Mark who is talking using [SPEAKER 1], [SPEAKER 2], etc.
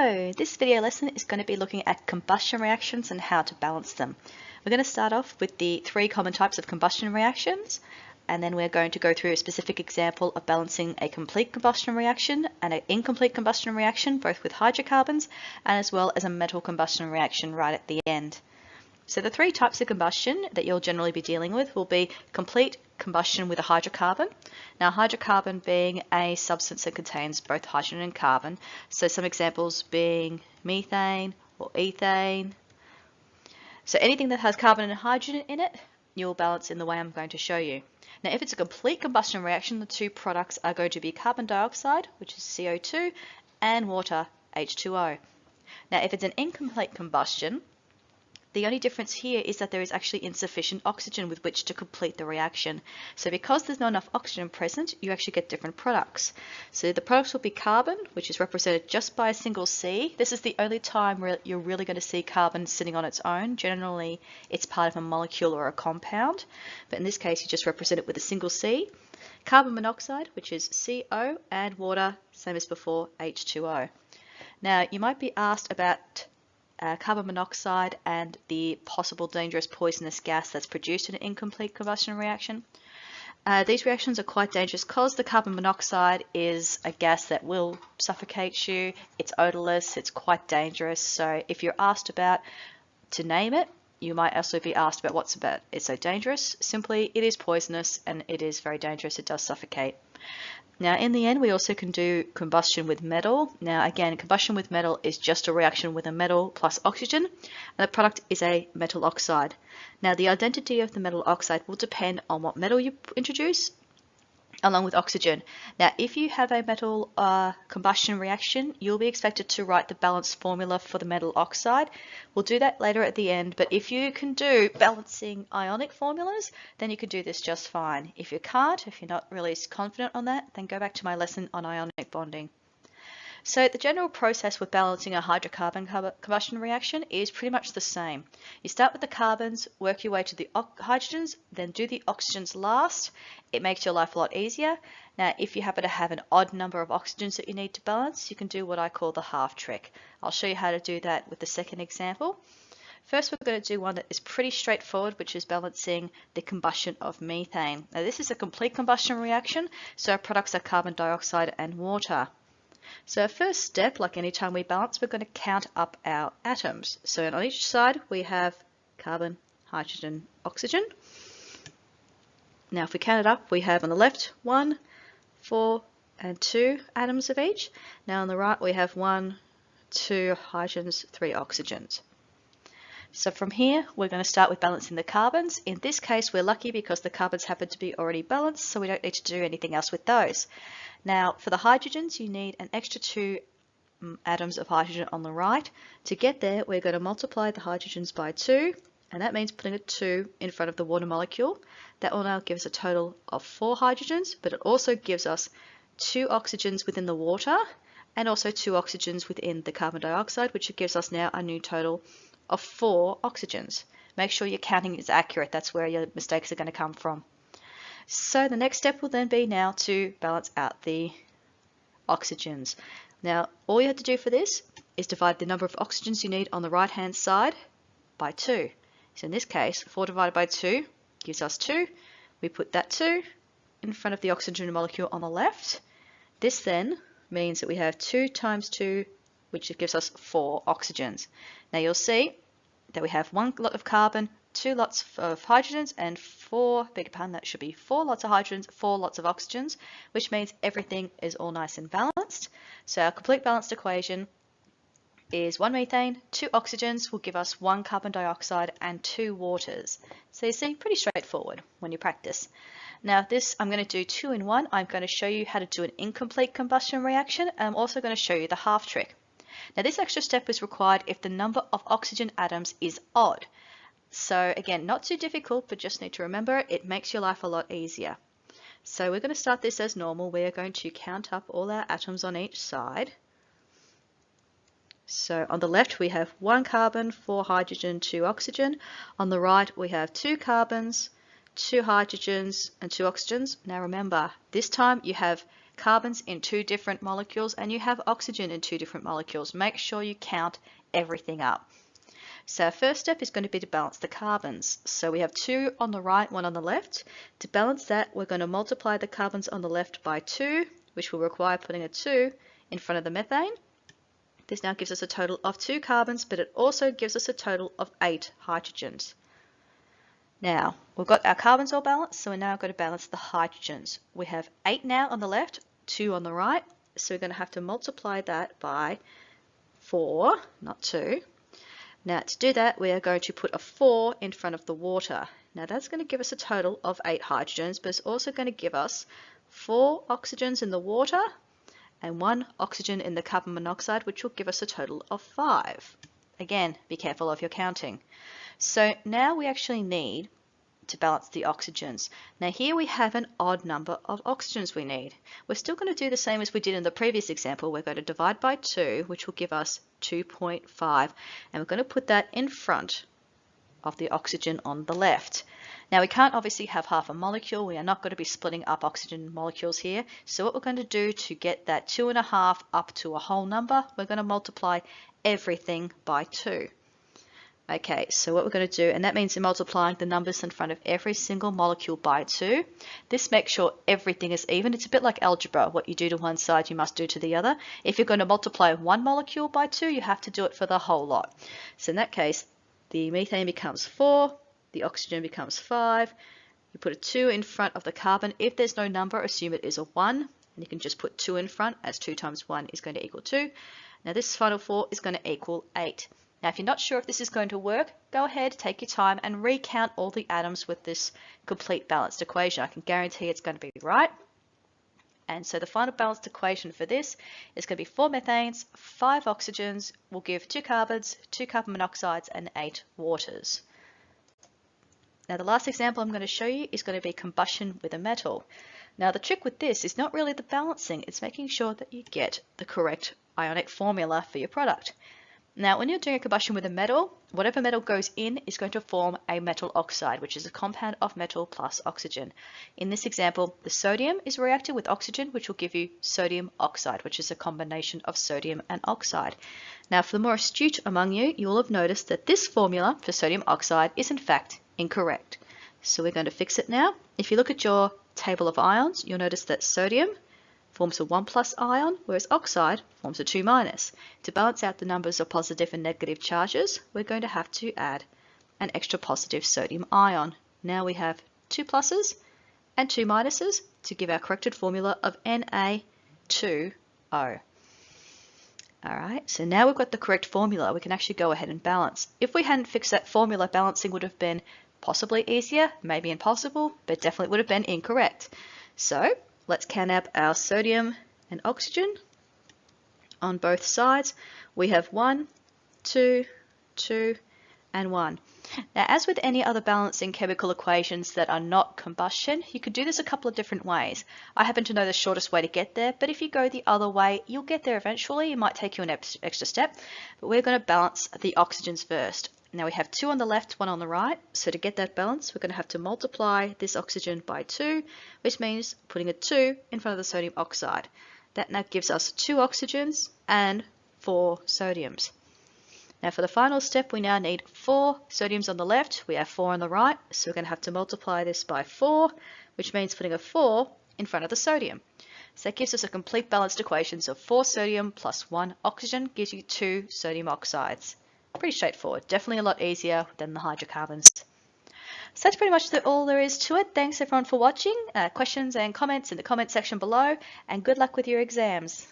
[SPEAKER 1] Hello, this video lesson is going to be looking at combustion reactions and how to balance them. We're going to start off with the three common types of combustion reactions, and then we're going to go through a specific example of balancing a complete combustion reaction and an incomplete combustion reaction, both with hydrocarbons and as well as a metal combustion reaction right at the end. So the three types of combustion that you'll generally be dealing with will be complete combustion with a hydrocarbon. Now, hydrocarbon being a substance that contains both hydrogen and carbon. So some examples being methane or ethane. So anything that has carbon and hydrogen in it, you'll balance in the way I'm going to show you. Now, if it's a complete combustion reaction, the two products are going to be carbon dioxide, which is CO2, and water, H2O. Now, if it's an incomplete combustion, the only difference here is that there is actually insufficient oxygen with which to complete the reaction. So because there's not enough oxygen present, you actually get different products. So the products will be carbon, which is represented just by a single C. This is the only time where you're really going to see carbon sitting on its own. Generally, it's part of a molecule or a compound, but in this case, you just represent it with a single C. Carbon monoxide, which is CO, and water, same as before, H2O. Now, you might be asked about carbon monoxide and the possible dangerous poisonous gas that's produced in an incomplete combustion reaction. These reactions are quite dangerous because the carbon monoxide is a gas that will suffocate you. It's odorless, it's quite dangerous. So if you're asked about to name it, you might also be asked about what's about it's so dangerous. Simply, it is poisonous and it is very dangerous. It does suffocate. Now, in the end, we also can do combustion with metal. Now, again, combustion with metal is just a reaction with a metal plus oxygen, and the product is a metal oxide. Now, the identity of the metal oxide will depend on what metal you introduce, along with oxygen. Now, if you have a metal combustion reaction, you'll be expected to write the balanced formula for the metal oxide. We'll do that later at the end, but if you can do balancing ionic formulas, then you can do this just fine. If you can't, if you're not really confident on that, then go back to my lesson on ionic bonding. So the general process with balancing a hydrocarbon combustion reaction is pretty much the same. You start with the carbons, work your way to the hydrogens, then do the oxygens last. It makes your life a lot easier. Now, if you happen to have an odd number of oxygens that you need to balance, you can do what I call the half trick. I'll show you how to do that with the second example. First, we're going to do one that is pretty straightforward, which is balancing the combustion of methane. Now, this is a complete combustion reaction, so our products are carbon dioxide and water. So our first step, like any time we balance, we're going to count up our atoms. So on each side we have carbon, hydrogen, oxygen. Now if we count it up, we have on the left 1, 4 and 2 atoms of each. Now on the right we have 1, 2 hydrogens, 3 oxygens. So from here we're going to start with balancing the carbons. In this case we're lucky because the carbons happen to be already balanced, so we don't need to do anything else with those. Now for the hydrogens you need an extra 2 atoms of hydrogen on the right. To get there we're going to multiply the hydrogens by 2, and that means putting a 2 in front of the water molecule. That will now give us a total of 4 hydrogens, but it also gives us 2 oxygens within the water and also 2 oxygens within the carbon dioxide, which gives us now a new total of 4 oxygens. Make sure your counting is accurate. That's where your mistakes are going to come from. So the next step will then be now to balance out the oxygens. Now all you have to do for this is divide the number of oxygens you need on the right hand side by 2. So in this case 4 divided by 2 gives us 2. We put that 2 in front of the oxygen molecule on the left. This then means that we have 2 times 2, which gives us 4 oxygens. Now you'll see that we have 1 lot of carbon, 2 lots of hydrogens, and 4 lots of hydrogens, 4 lots of oxygens, which means everything is all nice and balanced. So our complete balanced equation is 1 methane, 2 oxygens will give us 1 carbon dioxide and 2 waters. So you see, pretty straightforward when you practice. Now this, I'm going to do 2 in 1. I'm going to show you how to do an incomplete combustion reaction, and I'm also going to show you the half trick. Now this extra step is required if the number of oxygen atoms is odd. So again, not too difficult, but just need to remember it makes your life a lot easier. So we're going to start this as normal. We're going to count up all our atoms on each side. So on the left we have 1 carbon, 4 hydrogen, 2 oxygen. On the right we have 2 carbons, 2 hydrogens and 2 oxygens. Now remember, this time you have carbons in 2 different molecules and you have oxygen in 2 different molecules. Make sure you count everything up. So our first step is going to be to balance the carbons. So we have 2 on the right, 1 on the left. To balance that, we're going to multiply the carbons on the left by 2, which will require putting a 2 in front of the methane. This now gives us a total of 2 carbons, but it also gives us a total of 8 hydrogens. Now, we've got our carbons all balanced, so we're now going to balance the hydrogens. We have 8 now on the left, 2 on the right, so we're going to have to multiply that by 4, not 2. Now, to do that, we are going to put a 4 in front of the water. Now, that's going to give us a total of 8 hydrogens, but it's also going to give us 4 oxygens in the water and 1 oxygen in the carbon monoxide, which will give us a total of 5. Again, be careful of your counting. So now we actually need to balance the oxygens. Now here we have an odd number of oxygens we need. We're still going to do the same as we did in the previous example. We're going to divide by 2, which will give us 2.5, and we're going to put that in front of the oxygen on the left. Now we can't obviously have half a molecule. We are not going to be splitting up oxygen molecules here. So what we're going to do to get that 2.5 up to a whole number, we're going to multiply everything by 2. Okay, so what we're going to do, and that means we're multiplying the numbers in front of every single molecule by 2. This makes sure everything is even. It's a bit like algebra. What you do to one side, you must do to the other. If you're going to multiply one molecule by 2, you have to do it for the whole lot. So in that case, the methane becomes 4, the oxygen becomes 5. You put a 2 in front of the carbon. If there's no number, assume it is a 1, and you can just put 2 in front, as 2 times 1 is going to equal 2. Now this final 4 is going to equal 8. Now, if you're not sure if this is going to work, go ahead, take your time, and recount all the atoms with this complete balanced equation. I can guarantee it's going to be right. And so the final balanced equation for this is going to be 4 methanes, 5 oxygens, will give 2 carbons, 2 carbon monoxides, and 8 waters. Now, the last example I'm going to show you is going to be combustion with a metal. Now, the trick with this is not really the balancing, it's making sure that you get the correct ionic formula for your product. Now, when you're doing a combustion with a metal, whatever metal goes in is going to form a metal oxide, which is a compound of metal plus oxygen. In this example, the sodium is reacted with oxygen, which will give you sodium oxide, which is a combination of sodium and oxide. Now, for the more astute among you, you will have noticed that this formula for sodium oxide is in fact incorrect. So we're going to fix it now. If you look at your table of ions, you'll notice that sodium forms a 1+ ion, whereas oxide forms a 2-. To balance out the numbers of positive and negative charges, we're going to have to add an extra positive sodium ion. Now we have 2 pluses and 2 minuses to give our corrected formula of Na2O. Alright, so now we've got the correct formula, we can actually go ahead and balance. If we hadn't fixed that formula, balancing would have been possibly easier, maybe impossible, but definitely would have been incorrect. So let's count up our sodium and oxygen on both sides. We have 1, 2, 2, and 1. Now, as with any other balancing chemical equations that are not combustion, you could do this a couple of different ways. I happen to know the shortest way to get there, but if you go the other way, you'll get there eventually. It might take you an extra step, but we're going to balance the oxygens first. Now we have 2 on the left, 1 on the right, so to get that balance, we're going to have to multiply this oxygen by 2, which means putting a 2 in front of the sodium oxide. That now gives us 2 oxygens and 4 sodiums. Now for the final step, we now need 4 sodiums on the left, we have 4 on the right, so we're going to have to multiply this by 4, which means putting a 4 in front of the sodium. So that gives us a complete balanced equation of 4 sodium plus 1 oxygen gives you 2 sodium oxides. Pretty straightforward, definitely a lot easier than the hydrocarbons. So that's pretty much all there is to it. Thanks everyone for watching. Questions and comments in the comment section below, and good luck with your exams.